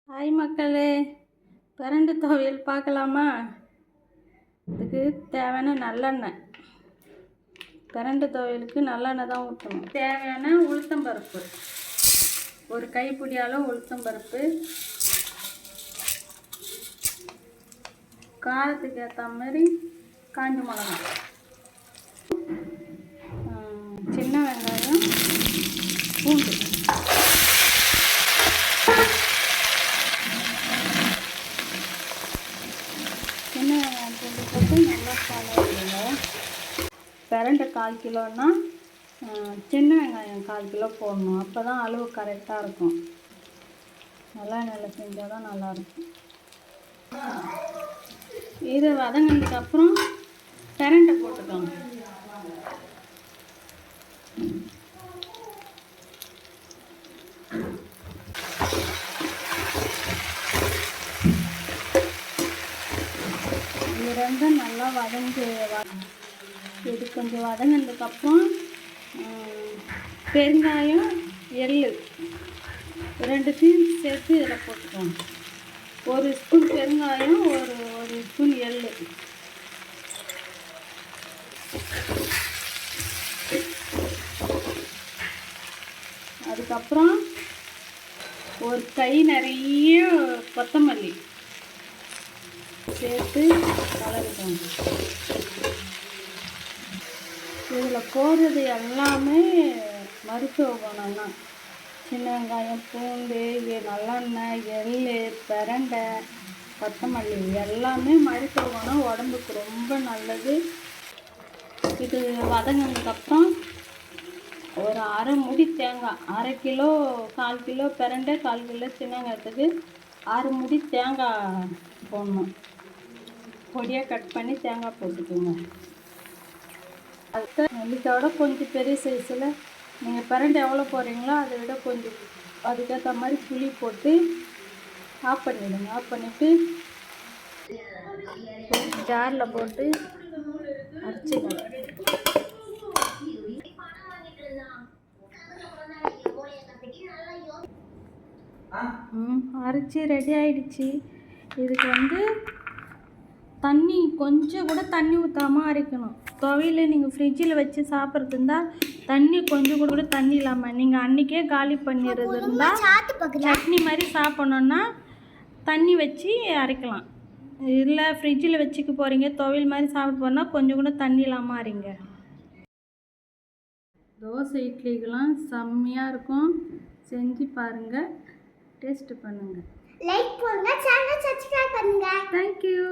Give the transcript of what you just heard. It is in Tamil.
ஹாய் மக்களே, பிரண்டு துவையல் பார்க்கலாமா? இதுக்கு தேவையான நல்லெண்ணெய். பிரண்டு துவையலுக்கு நல்லெண்ணெய் தான் ஊற்றணும். தேவையான உளுத்தம்பருப்பு, ஒரு கைப்பிடி அளவு உளுத்தம்பருப்பு, காரத்துக்கு ஏற்ற மாதிரி காஞ்ச மிளகாய், சின்ன வெங்காயம், பூண்டு. சின்ன வெங்காயம் பூண்டு போட்டு நல்லா கலந்துங்க. பிரண்டை 1/4 கிலோன்னா சின்ன வெங்காயம் 1/4 கிலோ போடணும். அப்போ தான் அளவு கரெக்டாக இருக்கும். நல்லா செஞ்சால் தான் நல்லாயிருக்கும். இது வதங்கினதுக்கப்புறம் பிரண்டை போட்டுக்கோங்க. இது ரெண்டும் நல்லா இது கொஞ்சம் வதங்கினதுக்கப்புறம் பெருங்காயம், எள் 2 சேர்த்து இதில் போட்டுக்கோங்க. 1 ஸ்பூன் பெருங்காயம், ஒரு ஸ்பூன் எள். அதுக்கப்புறம் ஒரு கை நிறைய கொத்தமல்லி சேர்த்து கலந்துக்கோங்க. இதில் போடுறது எல்லாமே மருத்துவ குணம் தான். சின்ன வெங்காயம், பூண்டு, நல்லெண்ணெய், எள், பிரண்டை, கொத்தமல்லி எல்லாமே மருத்துவ குணம், உடம்புக்கு ரொம்ப நல்லது. இது வதங்கினதுக்கப்புறம் ஒரு அரை மூடி தேங்காய், 1/2 கிலோ 1/4 கிலோ பிரண்டை, 1/4 கிலோ சின்ன வெங்காயத்துக்கு 6 மூடி தேங்காய் போடணும். பொடியாக கட் பண்ணி தேங்காய் போட்டுக்கோங்க. அதுக்கு நெல்லிக்காயோட கொஞ்சம் பெரிய சைஸில் நீங்கள் பிரண்டை எவ்வளோ போடுறீங்களோ அதை விட கொஞ்சம் அதுக்கேற்ற மாதிரி புளி போட்டு ஆஃப் பண்ணிவிடுங்க. ஆஃப் பண்ணிவிட்டு ஜாரில் போட்டு அரைச்சிக்கணும். அரைச்சி ரெடி ஆகிடுச்சு. இதுக்கு தண்ணி கொஞ்சம் கூட தண்ணி ஊற்றாமல் அரைக்கணும். துவையில் நீங்கள் ஃப்ரிட்ஜில் வச்சு சாப்பிட்றது இருந்தால் தண்ணி கொஞ்சம் கூட தண்ணி இல்லாமல் நீங்கள் அன்றைக்கே காலி பண்ணிடுறது இருந்தால் சட்னி மாதிரி சாப்பிட்ணுன்னா தண்ணி வச்சு அரைக்கலாம். இல்லை ஃப்ரிட்ஜில் வச்சுக்க போகிறீங்க, துவையல் மாதிரி சாப்பிட போனால் கொஞ்சம் கூட தண்ணி இல்லாமல் அரைங்க. தோசை இட்லிக்கெல்லாம் செம்மையாக இருக்கும். செஞ்சு பாருங்கள், டேஸ்ட்டு பண்ணுங்கள். லைக் பண்ணுங்க, சேனலை சப்ஸ்கிரைப் பண்ணுங்க. தேங்க்யூ.